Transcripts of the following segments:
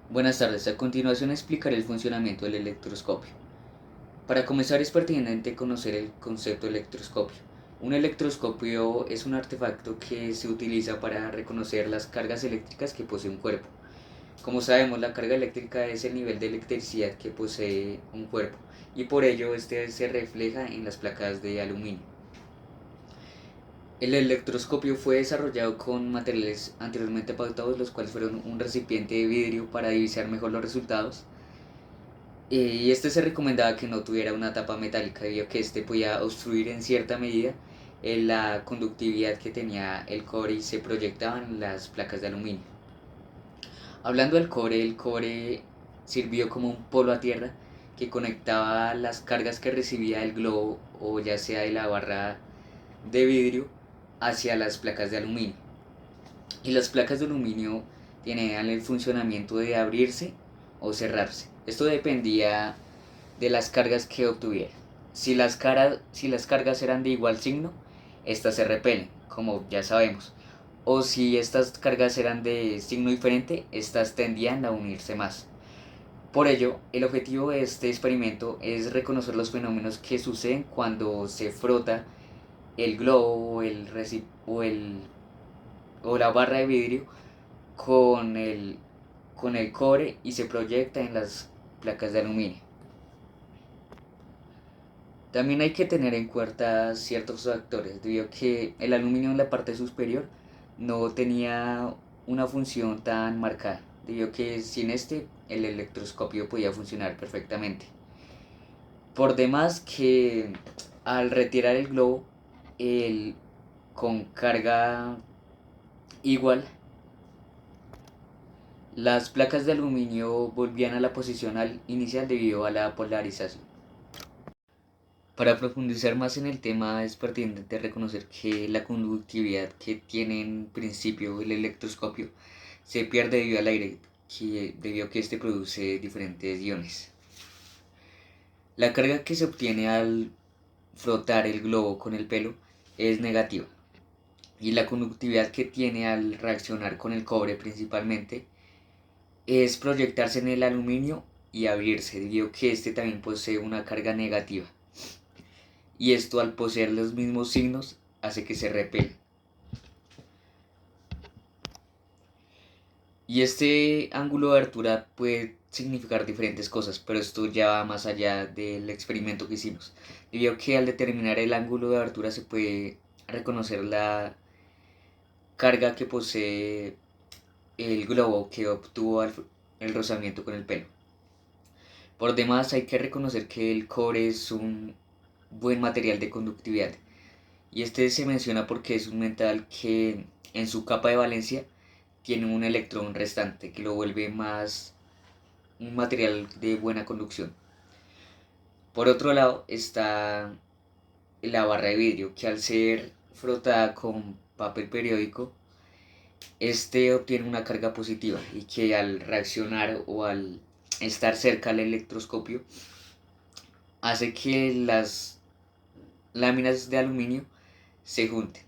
Buenas tardes, a continuación explicaré el funcionamiento del electroscopio. Para comenzar es pertinente conocer el concepto de electroscopio. Un electroscopio es un artefacto que se utiliza para reconocer las cargas eléctricas que posee un cuerpo. Como sabemos, la carga eléctrica es el nivel de electricidad que posee un cuerpo y por ello este se refleja en las placas de aluminio. El electroscopio fue desarrollado con materiales anteriormente pautados, los cuales fueron un recipiente de vidrio para divisar mejor los resultados. Y este se recomendaba que no tuviera una tapa metálica, debido a que este podía obstruir en cierta medida la conductividad que tenía el cobre y se proyectaban en las placas de aluminio. Hablando del cobre, el cobre sirvió como un polo a tierra que conectaba las cargas que recibía el globo o ya sea de la barra de vidrio hacia las placas de aluminio. Y las placas de aluminio tenían el funcionamiento de abrirse o cerrarse. Esto dependía de las cargas que obtuviera. Si las cargas eran de igual signo, estas se repelen, como ya sabemos. O si estas cargas eran de signo diferente, estas tendían a unirse más. Por ello, el objetivo de este experimento es reconocer los fenómenos que suceden cuando se frota el globo o la barra de vidrio con el cobre y se proyecta en las placas de aluminio. También hay que tener en cuenta ciertos factores, debido a que el aluminio en la parte superior no tenía una función tan marcada, debido a que sin este el electroscopio podía funcionar perfectamente. Por demás que al retirar el globo el, con carga igual, las placas de aluminio volvían a la posición inicial debido a la polarización. Para profundizar más en el tema es pertinente reconocer que la conductividad que tiene en principio el electroscopio se pierde debido al aire, debido a que este produce diferentes iones. La carga que se obtiene al frotar el globo con el pelo es negativa y la conductividad que tiene al reaccionar con el cobre principalmente es proyectarse en el aluminio y abrirse, debido a que este también posee una carga negativa. Y esto al poseer los mismos signos hace que se repelen. Y este ángulo de abertura puede significar diferentes cosas, pero esto ya va más allá del experimento que hicimos. Debido a que al determinar el ángulo de abertura se puede reconocer la carga que posee el globo que obtuvo el rozamiento con el pelo. Por demás hay que reconocer que el cobre es un buen material de conductividad. Y este se menciona porque es un metal que en su capa de valencia tiene un electrón restante que lo vuelve más un material de buena conducción. Por otro lado está la barra de vidrio que al ser frotada con papel periódico este obtiene una carga positiva y que al reaccionar o al estar cerca al electroscopio hace que las láminas de aluminio se junten.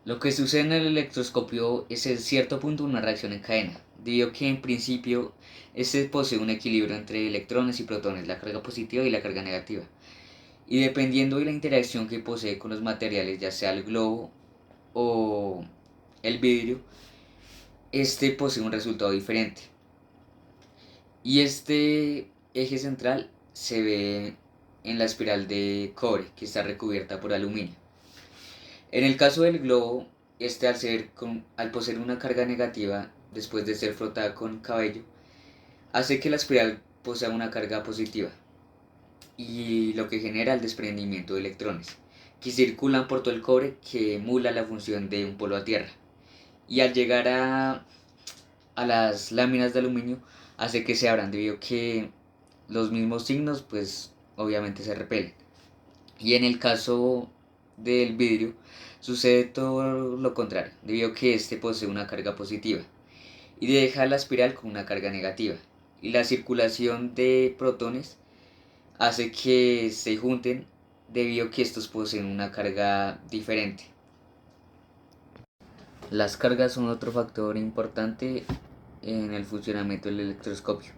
Lo que sucede en el electroscopio es en cierto punto una reacción en cadena, debido a que en principio este posee un equilibrio entre electrones y protones, la carga positiva y la carga negativa. Y dependiendo de la interacción que posee con los materiales, ya sea el globo o el vidrio, este posee un resultado diferente. Y este eje central se ve en la espiral de cobre que está recubierta por aluminio. En el caso del globo, este al poseer una carga negativa después de ser frotada con cabello, hace que la espiral posea una carga positiva y lo que genera el desprendimiento de electrones que circulan por todo el cobre que emula la función de un polo a tierra y al llegar a las láminas de aluminio hace que se abran debido a que los mismos signos pues obviamente se repelen. Y en el caso del vidrio sucede todo lo contrario, debido a que este posee una carga positiva y deja la espiral con una carga negativa. Y la circulación de protones hace que se junten debido a que estos poseen una carga diferente. Las cargas son otro factor importante en el funcionamiento del electroscopio.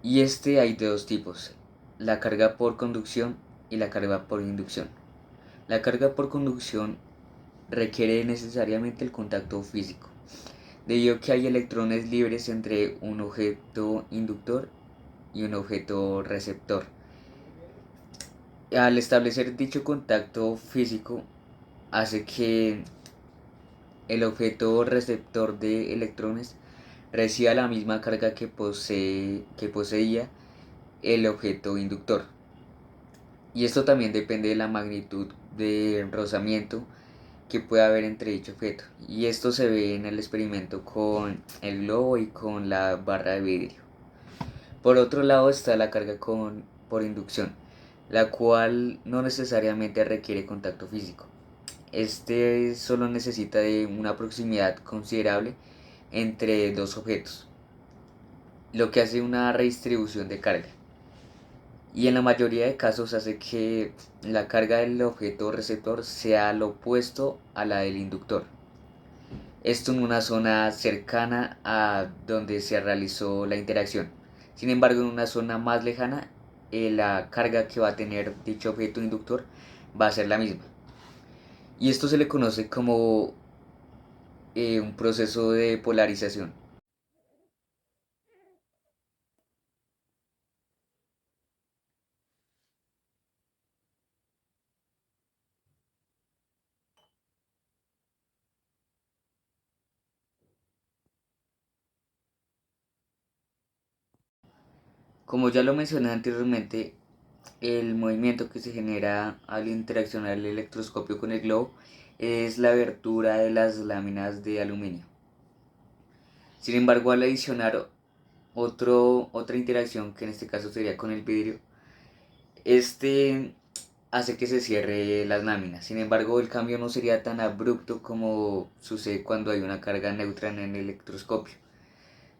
Y hay de dos tipos, la carga por conducción y la carga por inducción. La carga por conducción requiere necesariamente el contacto físico, debido a que hay electrones libres entre un objeto inductor y un objeto receptor. Al establecer dicho contacto físico, hace que el objeto receptor de electrones reciba la misma carga que poseía el objeto inductor. Y esto también depende de la magnitud de rozamiento que puede haber entre dicho objeto. Y esto se ve en el experimento con el globo y con la barra de vidrio. Por otro lado está la carga por inducción, la cual no necesariamente requiere contacto físico. Solo necesita de una proximidad considerable entre dos objetos, lo que hace una redistribución de carga. Y en la mayoría de casos hace que la carga del objeto receptor sea lo opuesto a la del inductor. Esto en una zona cercana a donde se realizó la interacción. Sin embargo, en una zona más lejana, la carga que va a tener dicho objeto inductor va a ser la misma. Y esto se le conoce como un proceso de polarización. Como ya lo mencioné anteriormente, el movimiento que se genera al interaccionar el electroscopio con el globo es la abertura de las láminas de aluminio. Sin embargo, al adicionar otra interacción, que en este caso sería con el vidrio, este hace que se cierre las láminas. Sin embargo, el cambio no sería tan abrupto como sucede cuando hay una carga neutra en el electroscopio.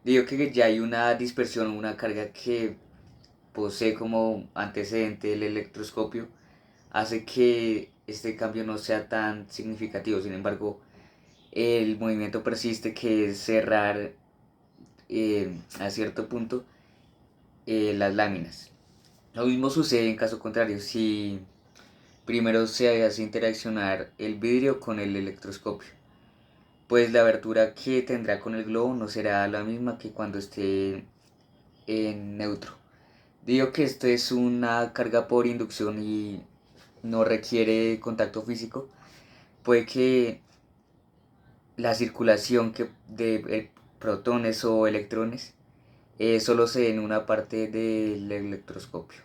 Digo que ya hay una dispersión, una carga que posee como antecedente el electroscopio, hace que este cambio no sea tan significativo. Sin embargo, el movimiento persiste, que es cerrar a cierto punto las láminas. Lo mismo sucede en caso contrario, si primero se hace interaccionar el vidrio con el electroscopio, pues la abertura que tendrá con el globo no será la misma que cuando esté en neutro. Digo que esto es una carga por inducción y no requiere contacto físico. Puede que la circulación de protones o electrones solo se dé en una parte del electroscopio.